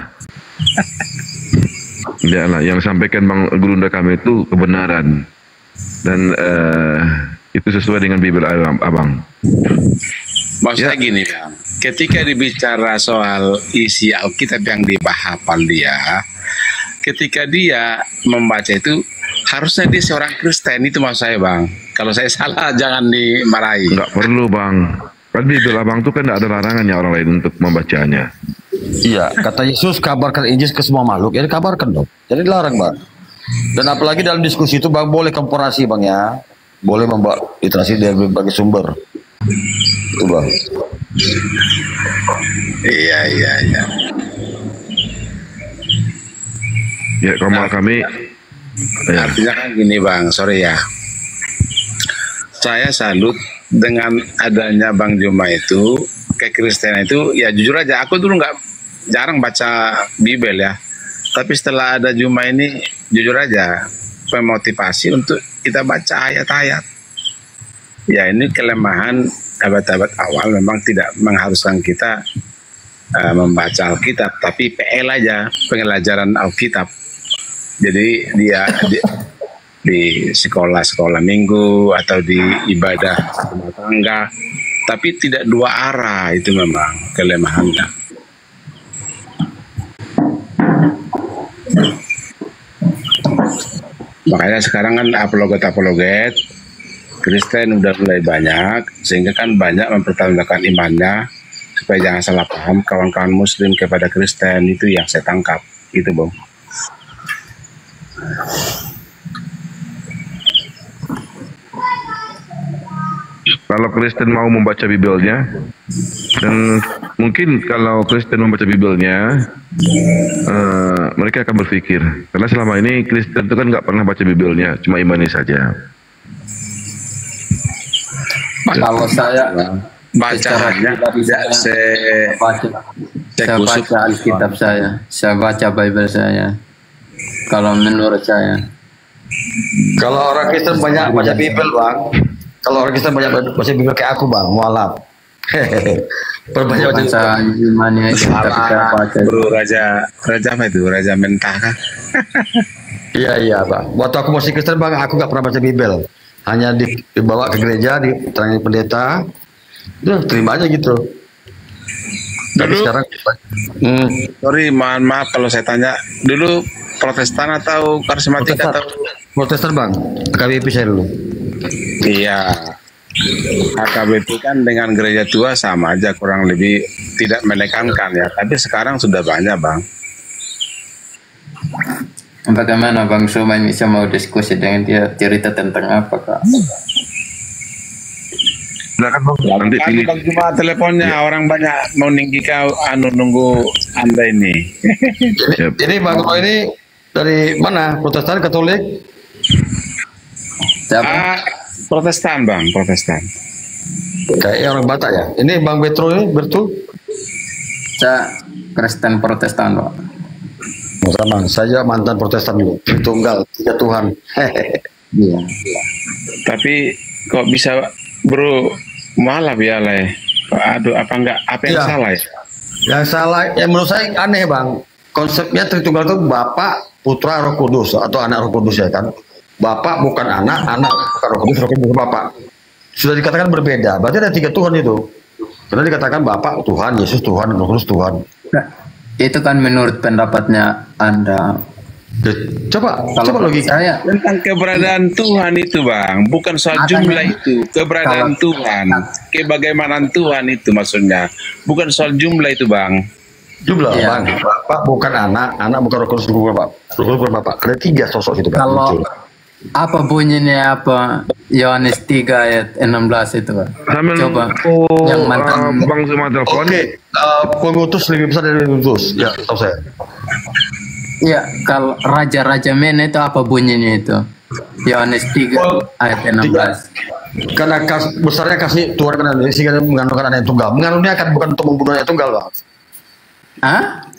Enggak lah, yang sampaikan Bang Gurunda kami itu kebenaran. Dan itu sesuai dengan Bible Abang. Maksudnya gini Bang, ketika dibicara soal isi Alkitab yang dihafal dia, ketika dia membaca itu harusnya dia seorang Kristen, itu maksud saya Bang. Kalau saya salah jangan dimarahi. Enggak perlu Bang. Kan Bible Abang itu kan tidak ada larangannya orang lain untuk membacanya. Iya, kata Yesus kabarkan Injil ke semua makhluk, ya kabarkan dong. Jadi dilarang Bang. Dan apalagi dalam diskusi itu Bang boleh komparasi Bang ya. Boleh membawa literasi dari berbagai sumber. Itu Bang. Iya. Ya, kalau kami ya. Artinya kan gini Bang, sorry ya. Saya salut dengan adanya Bang Juma itu, kekristenan itu, ya jujur aja, aku dulu jarang baca Bible ya. Tapi setelah ada Juma ini, jujur aja, memotivasi untuk kita baca ayat-ayat. Ya ini kelemahan abad-abad awal memang tidak mengharuskan kita membaca Alkitab, tapi PL aja, pengelajaran Alkitab. Jadi dia di sekolah-sekolah minggu atau di ibadah rumah tangga, tapi tidak dua arah, itu memang kelemahannya. Makanya sekarang kan apologet Kristen udah mulai banyak, sehingga kan banyak mempertahankan imannya supaya jangan salah paham kawan-kawan Muslim kepada Kristen. Itu yang saya tangkap, itu Bang. Kalau Kristen mau membaca Bibelnya, dan mungkin kalau Kristen membaca Bibelnya, mereka akan berpikir, karena selama ini Kristen itu kan nggak pernah baca Bibelnya, cuma imani saja. Kalau saya bacanya tidak saya baca Alkitab saya baca Bible saya. Kalau menurut saya, kalau orang Kristen banyak baca Bible Bang. Kalau orang Kristen banyak baca Bible kayak aku Bang, mualaf. Perbanyak baca gimana itu tapi saya baca. Bro, raja apa itu? Raja mentah kan? Iya Bang. Waktu aku masih Kristen Bang, aku gak pernah baca Bible. Hanya dibawa ke gereja, diterangin pendeta, udah terima aja gitu. Tapi sekarang, sorry, mohon maaf kalau saya tanya, dulu Protestan atau karismatik atau Protestan Bang, KBP saya dulu. Iya, HKBP kan dengan gereja tua sama aja, kurang lebih tidak menekankan ya. Tapi sekarang sudah banyak Bang. Bagaimana Bang Suman bisa mau diskusi dengan dia, cerita tentang apa Kak? Silakan Bang, nanti pilih. Bang cuma teleponnya orang banyak mau ninggi kau nunggu Anda ini. Ini Bang Roy ini dari mana? Protestan, Katolik? Protestan Bang, Protestan. Kayak orang Batak ya. Ini Bang Betro ini betul? Saya Kristen Protestan Pak. Sama, saya mantan Protestan juga. Tunggal, tiga Tuhan. Iya. Tapi kok bisa Bro malah ya lah. Aduh, apa yang salah ya? Yang salah, ya menurut saya aneh Bang. Konsepnya Tritunggal itu Bapak, Putra, Roh Kudus atau anak Roh Kudus ya kan. Bapak bukan anak, anak bukan Roh Kudus, Roh Kudus bukan Bapak. Sudah dikatakan berbeda. Berarti ada tiga Tuhan itu. Karena dikatakan Bapak Tuhan, Yesus Tuhan, Roh Kudus Tuhan. Itu kan menurut pendapatnya Anda. Coba logika saya tentang keberadaan Tuhan itu Bang, bukan soal jumlah itu, keberadaan Tuhan, kebagaimanaan Tuhan itu maksudnya, bukan soal jumlah itu Bang. Jumlah ya. Bang, Bapak bukan anak, anak bukan Roh Kudus bukan Bapak, Roh Kudus bukan Bapak. Ada tiga sosok itu Bang. Apa bunyinya apa? Yohanes 3 ayat 16 itu, Pak. Sambil Coba. oh, Yang mantan Bang Zuma telepon. Oke, pengutus lebih besar dari pengutus. Ya, tahu saya. Iya, kalau raja-raja men itu apa bunyinya itu? Yohanes 3 ayat 16. Karena besarnya kasih Tuhan kan sehingga dia mengandungkan anak yang tunggal. Mengandungnya kan bukan untuk membunuh anak tunggal, Bang. Hah?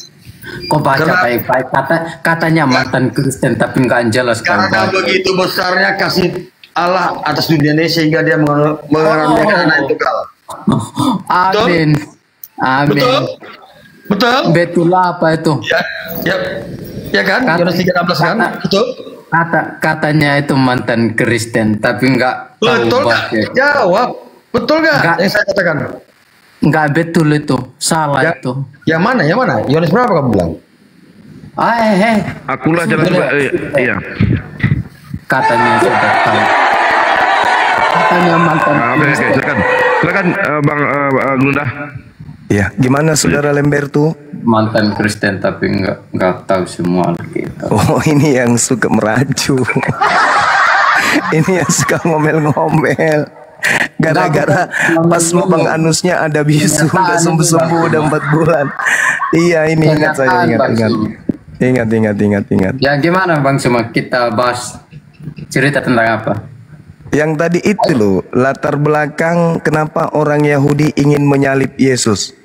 Kok baca baik-baik katanya mantan Kristen tapi nggak jelas kalau Karena baca. begitu besarnya kasih Allah atas dunia ini sehingga dia mengaruniakan anak yang tunggal. Amin. Amin. Betul? Betul apa itu? Ya kan? Yohanes 3:16 kan? Betul? Katanya itu mantan Kristen tapi nggak tahu Betul baca. nggak? Jawab. Betul nggak yang saya katakan? Nggak betul itu, salah itu. Yang mana? Yang mana? Yohanes berapa kamu bilang? Akulah jalan iya. Katanya sudah tahu. Katanya mantan Kristen. Silakan Bang Glunda. Ya, gimana Saudara Lemberto? Mantan Kristen tapi nggak tahu semua Alkitab. Oh, ini yang suka meracu. Ini yang suka ngomel-ngomel. Gara-gara pas lubang anusnya ada bisu, udah sembuh-sembuh, udah 4 bulan. Iya, ini ingat saya, ingat. Ya gimana Bang Zuma, kita bahas cerita tentang apa? Yang tadi itu loh, latar belakang kenapa orang Yahudi ingin menyalib Yesus.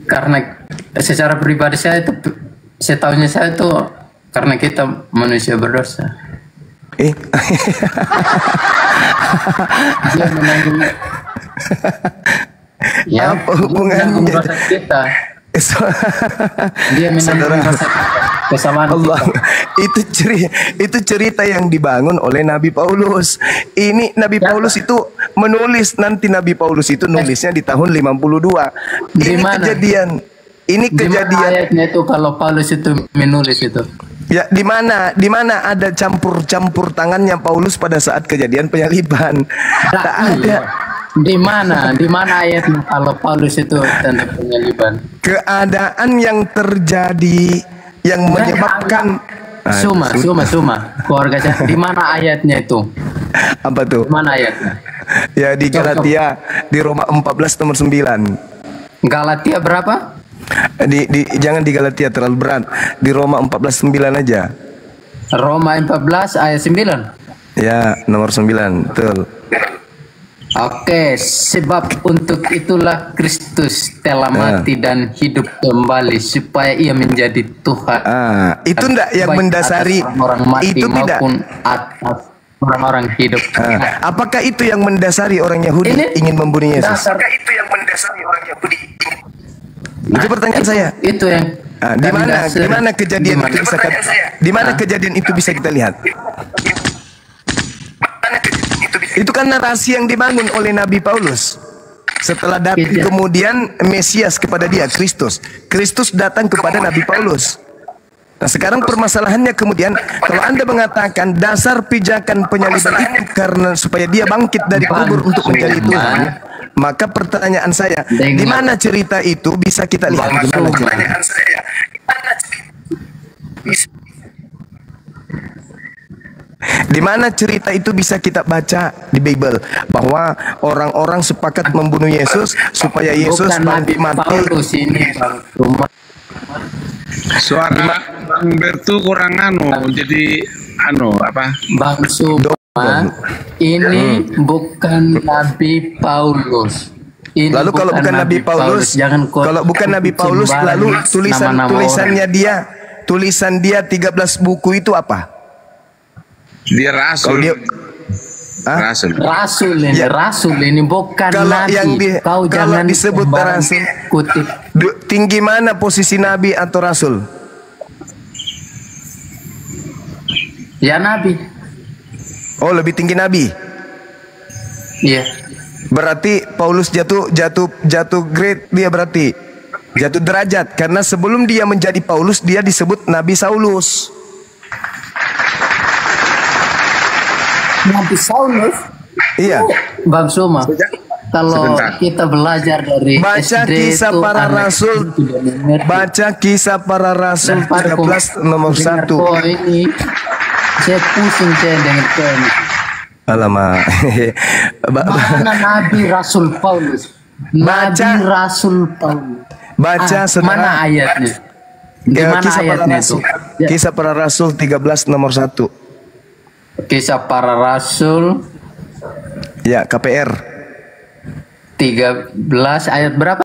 Karena secara pribadi saya itu, setahunya saya itu karena kita manusia berdosa. Dia menanggung. Ya, apa hubungannya dosa kita? Dia menanggung dosa kesalahan Allah. Itu cerita yang dibangun oleh Nabi Paulus. Ini Nabi Paulus itu menulis, nanti Nabi Paulus itu nulisnya di tahun 52. Ini kejadian. Ini kejadian. Ayatnya itu kalau Paulus itu menulis itu. Ya, di mana ada campur tangannya Paulus pada saat kejadian penyaliban? Tak ada. Di mana ayatnya kalau Paulus itu tentang penyaliban? Keadaan yang terjadi yang menyebabkan Suma keluarga saya. Di mana ayatnya itu? Apa tuh? Di mana ayatnya? Ya di Galatia, di Roma 14 nomor 9. Galatia berapa? Jangan di Galatia terlalu berat. Di Roma 14:9 aja. Roma 14 ayat 9. Ya, nomor 9, betul. Oke, sebab untuk itulah Kristus telah mati dan hidup kembali supaya ia menjadi Tuhan. Itu enggak yang mendasari orang mati itu tidak maupun atas orang-orang hidup. Apakah itu yang mendasari orang Yahudi ingin membunuh Yesus? Apakah itu yang mendasari orang Yahudi? Itu pertanyaan saya. Itu yang di mana kejadian itu bisa kejadian itu bisa kita lihat? Itu kan narasi yang dibangun oleh Nabi Paulus. Setelah datang kemudian Mesias kepada dia, Kristus. Kristus datang kepada Nabi Paulus. Nah, sekarang permasalahannya kemudian kalau Anda mengatakan dasar pijakan penyaliban itu karena supaya dia bangkit dari kubur untuk menjadi Tuhan, maka pertanyaan saya, di mana cerita itu bisa kita lihat? Di mana cerita itu bisa kita baca di Bible bahwa orang-orang sepakat membunuh Yesus supaya Yesus mati. Suara Bang Bertu kurang jadi apa? Bang Suma, ini bukan Nabi Paulus. Ini lalu kalau bukan Nabi Paulus, kalau bukan Nabi Paulus, lalu tulisan dia 13 buku itu apa? Dia rasul. Rasul ini bukan kalau Nabi. Yang Kau kalau jangan disebut rasul, kutip. Tinggi mana posisi Nabi atau Rasul? Ya Nabi. Oh, lebih tinggi Nabi. Iya. Berarti Paulus jatuh grade, dia berarti jatuh derajat karena sebelum dia menjadi Paulus dia disebut Nabi Saulus. Nabi Saulus? Iya. Bang Suma. kalau kita belajar dari Baca SD kisah itu para anak rasul. itu sudah mengerti. Baca kisah para rasul Dan Pak, 13 nomor dengar 1. kok ini saya pusing saya dengar kok ini. Alamak. Mana Nabi Rasul Paulus? Nabi Rasul Paulus. Baca saudara. Mana ayatnya? Di mana Kisah para ayatnya rasul. itu? Ya. Kisah para rasul 13 nomor 1. Kisah para Rasul Ya, KPR. 13 ayat berapa?